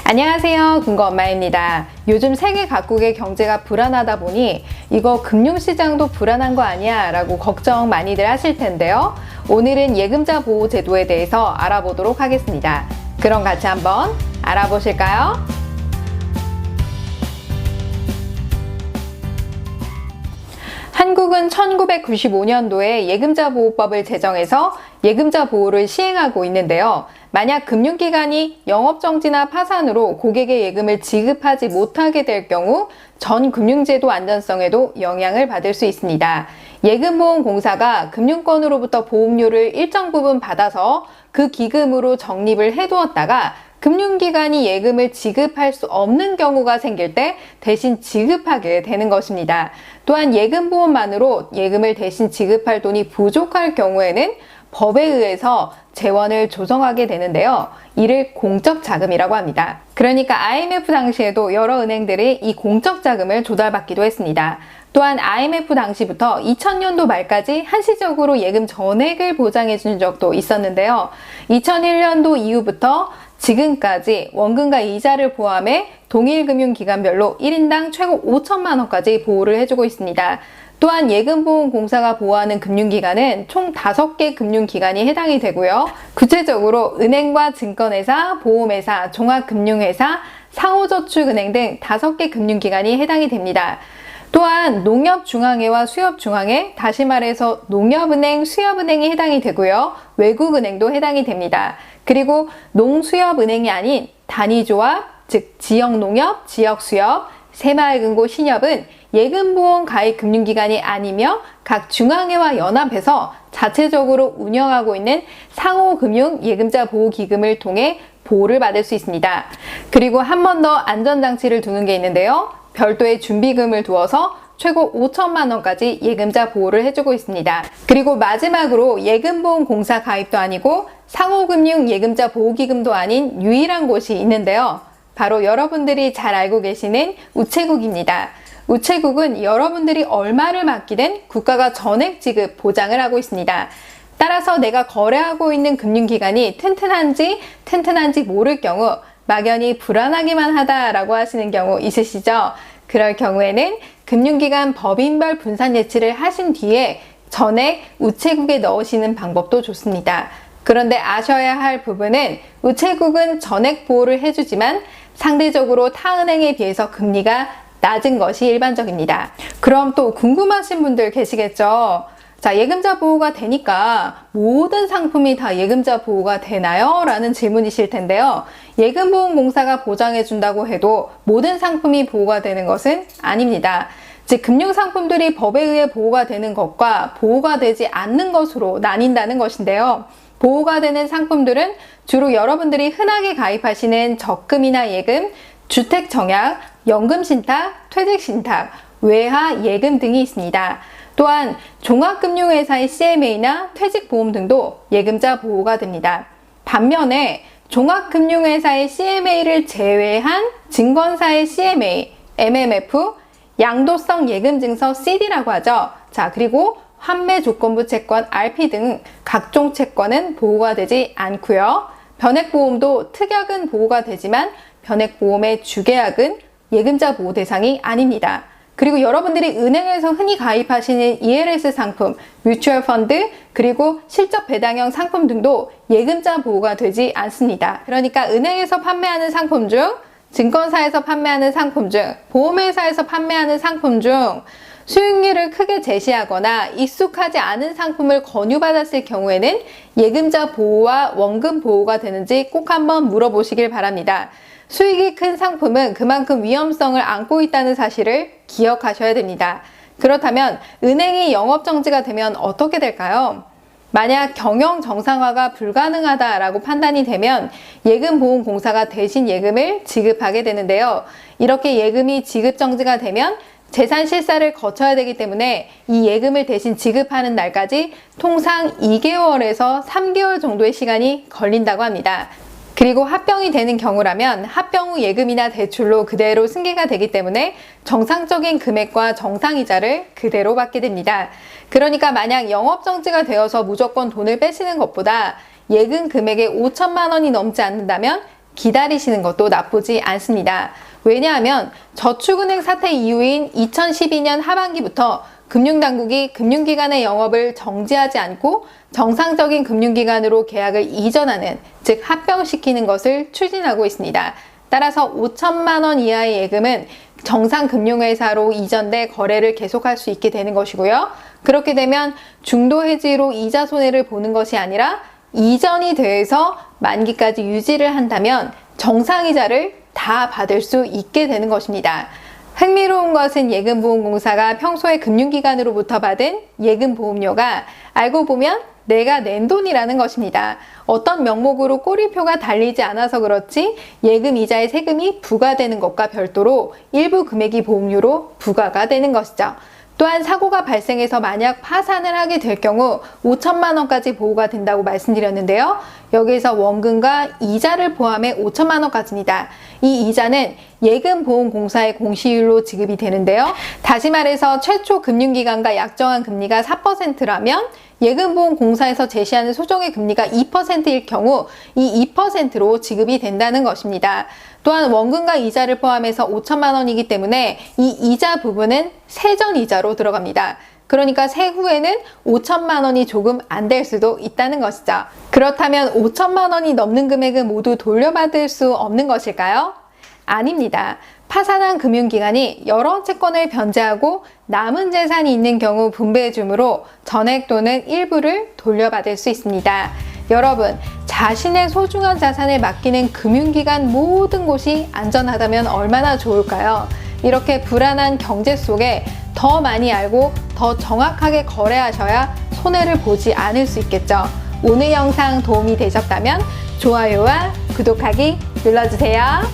안녕하세요, 금고엄마입니다. 요즘 세계 각국의 경제가 불안하다 보니 이거 금융시장도 불안한 거 아니야? 라고 걱정 많이들 하실 텐데요. 오늘은 예금자 보호 제도에 대해서 알아보도록 하겠습니다. 그럼 같이 한번 알아보실까요? 한국은 1995년도에 예금자 보호법을 제정해서 예금자 보호를 시행하고 있는데요. 만약 금융기관이 영업정지나 파산으로 고객의 예금을 지급하지 못하게 될 경우 전 금융제도 안전성에도 영향을 받을 수 있습니다. 예금보험공사가 금융권으로부터 보험료를 일정 부분 받아서 그 기금으로 적립을 해두었다가 금융기관이 예금을 지급할 수 없는 경우가 생길 때 대신 지급하게 되는 것입니다. 또한 예금보험만으로 예금을 대신 지급할 돈이 부족할 경우에는 법에 의해서 재원을 조성하게 되는데요. 이를 공적 자금이라고 합니다. 그러니까 IMF 당시에도 여러 은행들이 이 공적 자금을 조달받기도 했습니다. 또한 IMF 당시부터 2000년도 말까지 한시적으로 예금 전액을 보장해 준 적도 있었는데요. 2001년도 이후부터 지금까지 원금과 이자를 포함해 동일 금융기관별로 1인당 최고 5천만 원까지 보호를 해주고 있습니다. 또한 예금보험공사가 보호하는 금융기관은 총 5개 금융기관이 해당이 되고요. 구체적으로 은행과 증권회사, 보험회사, 종합금융회사, 상호저축은행 등 5개 금융기관이 해당이 됩니다. 또한 농협중앙회와 수협중앙회, 다시 말해서 농협은행, 수협은행이 해당이 되고요. 외국은행도 해당이 됩니다. 그리고 농수협은행이 아닌 단위조합, 즉 지역농협, 지역수협, 새마을금고 신협은 예금보험 가입 금융기관이 아니며 각 중앙회와 연합해서 자체적으로 운영하고 있는 상호금융 예금자 보호기금을 통해 보호를 받을 수 있습니다. 그리고 한 번 더 안전장치를 두는 게 있는데요. 별도의 준비금을 두어서 최고 5천만 원까지 예금자 보호를 해주고 있습니다. 그리고 마지막으로 예금보험공사 가입도 아니고 상호금융 예금자 보호기금도 아닌 유일한 곳이 있는데요. 바로 여러분들이 잘 알고 계시는 우체국입니다. 우체국은 여러분들이 얼마를 맡기든 국가가 전액 지급 보장을 하고 있습니다. 따라서 내가 거래하고 있는 금융기관이 튼튼한지 모를 경우 막연히 불안하기만 하다라고 하시는 경우 있으시죠? 그럴 경우에는 금융기관 법인별 분산 예치를 하신 뒤에 전액 우체국에 넣으시는 방법도 좋습니다. 그런데 아셔야 할 부분은 우체국은 전액 보호를 해주지만 상대적으로 타 은행에 비해서 금리가 낮은 것이 일반적입니다. 그럼 또 궁금하신 분들 계시겠죠? 자, 예금자 보호가 되니까 모든 상품이 다 예금자 보호가 되나요? 라는 질문이실 텐데요. 예금보험공사가 보장해준다고 해도 모든 상품이 보호가 되는 것은 아닙니다. 즉, 금융상품들이 법에 의해 보호가 되는 것과 보호가 되지 않는 것으로 나뉜다는 것인데요. 보호가 되는 상품들은 주로 여러분들이 흔하게 가입하시는 적금이나 예금, 주택정약, 연금신탁, 퇴직신탁, 외화, 예금 등이 있습니다. 또한 종합금융회사의 CMA나 퇴직보험 등도 예금자 보호가 됩니다. 반면에 종합금융회사의 CMA를 제외한 증권사의 CMA, MMF, 양도성 예금증서 CD라고 하죠. 자, 그리고 환매조건부 채권 RP 등 각종 채권은 보호가 되지 않고요. 변액보험도 특약은 보호가 되지만 변액보험의 주계약은 예금자 보호 대상이 아닙니다. 그리고 여러분들이 은행에서 흔히 가입하시는 ELS 상품, 뮤추얼 펀드, 그리고 실적 배당형 상품 등도 예금자 보호가 되지 않습니다. 그러니까 은행에서 판매하는 상품 중, 증권사에서 판매하는 상품 중, 보험회사에서 판매하는 상품 중 수익률을 크게 제시하거나 익숙하지 않은 상품을 권유받았을 경우에는 예금자 보호와 원금 보호가 되는지 꼭 한번 물어보시길 바랍니다. 수익이 큰 상품은 그만큼 위험성을 안고 있다는 사실을 기억하셔야 됩니다. 그렇다면 은행이 영업정지가 되면 어떻게 될까요? 만약 경영 정상화가 불가능하다라고 판단이 되면 예금보험공사가 대신 예금을 지급하게 되는데요. 이렇게 예금이 지급정지가 되면 재산 실사를 거쳐야 되기 때문에 이 예금을 대신 지급하는 날까지 통상 2개월에서 3개월 정도의 시간이 걸린다고 합니다. 그리고 합병이 되는 경우라면 합병 후 예금이나 대출로 그대로 승계가 되기 때문에 정상적인 금액과 정상이자를 그대로 받게 됩니다. 그러니까 만약 영업정지가 되어서 무조건 돈을 빼시는 것보다 예금 금액의 5천만 원이 넘지 않는다면 기다리시는 것도 나쁘지 않습니다. 왜냐하면 저축은행 사태 이후인 2012년 하반기부터 금융당국이 금융기관의 영업을 정지하지 않고 정상적인 금융기관으로 계약을 이전하는, 즉 합병시키는 것을 추진하고 있습니다. 따라서 5천만 원 이하의 예금은 정상금융회사로 이전돼 거래를 계속할 수 있게 되는 것이고요. 그렇게 되면 중도해지로 이자 손해를 보는 것이 아니라 이전이 돼서 만기까지 유지를 한다면 정상이자를 다 받을 수 있게 되는 것입니다. 흥미로운 것은 예금보험공사가 평소에 금융기관으로부터 받은 예금보험료가 알고 보면 내가 낸 돈이라는 것입니다. 어떤 명목으로 꼬리표가 달리지 않아서 그렇지 예금 이자의 세금이 부과되는 것과 별도로 일부 금액이 보험료로 부과가 되는 것이죠. 또한 사고가 발생해서 만약 파산을 하게 될 경우 5천만 원까지 보호가 된다고 말씀드렸는데요. 여기에서 원금과 이자를 포함해 5천만 원까지입니다. 이 이자는 예금보험공사의 공시율로 지급이 되는데요. 다시 말해서 최초 금융기관과 약정한 금리가 4%라면 예금보험공사에서 제시하는 소정의 금리가 2%일 경우 이 2%로 지급이 된다는 것입니다. 또한 원금과 이자를 포함해서 5천만 원이기 때문에 이 이자 부분은 세전이자로 들어갑니다. 그러니까 세후에는 5천만 원이 조금 안 될 수도 있다는 것이죠. 그렇다면 5천만 원이 넘는 금액은 모두 돌려받을 수 없는 것일까요? 아닙니다. 파산한 금융기관이 여러 채권을 변제하고 남은 재산이 있는 경우 분배해 주므로 전액 또는 일부를 돌려받을 수 있습니다. 여러분, 자신의 소중한 자산을 맡기는 금융기관 모든 곳이 안전하다면 얼마나 좋을까요? 이렇게 불안한 경제 속에 더 많이 알고 더 정확하게 거래하셔야 손해를 보지 않을 수 있겠죠. 오늘 영상 도움이 되셨다면 좋아요와 구독하기 눌러주세요.